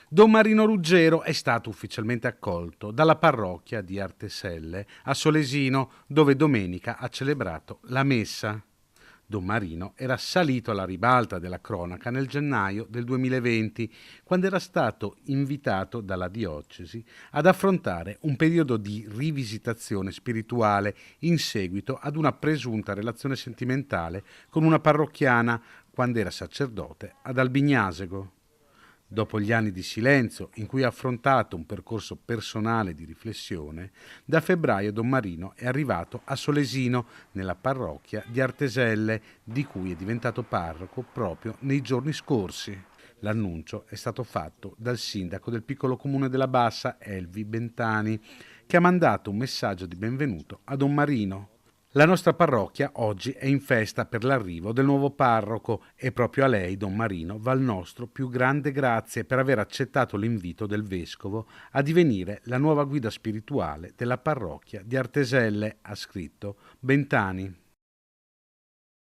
Don Marino Ruggero è stato ufficialmente accolto dalla parrocchia di Arteselle a Solesino, dove domenica ha celebrato la messa. Don Marino era salito alla ribalta della cronaca nel gennaio del 2020, quando era stato invitato dalla diocesi ad affrontare un periodo di rivisitazione spirituale in seguito ad una presunta relazione sentimentale con una parrocchiana quando era sacerdote ad Albignasego. Dopo gli anni di silenzio in cui ha affrontato un percorso personale di riflessione, da febbraio Don Marino è arrivato a Solesino, nella parrocchia di Arteselle, di cui è diventato parroco proprio nei giorni scorsi. L'annuncio è stato fatto dal sindaco del piccolo comune della Bassa, Elvi Bentani, che ha mandato un messaggio di benvenuto a Don Marino. La nostra parrocchia oggi è in festa per l'arrivo del nuovo parroco e proprio a lei, Don Marino, va il nostro più grande grazie per aver accettato l'invito del vescovo a divenire la nuova guida spirituale della parrocchia di Arteselle, ha scritto Bentani.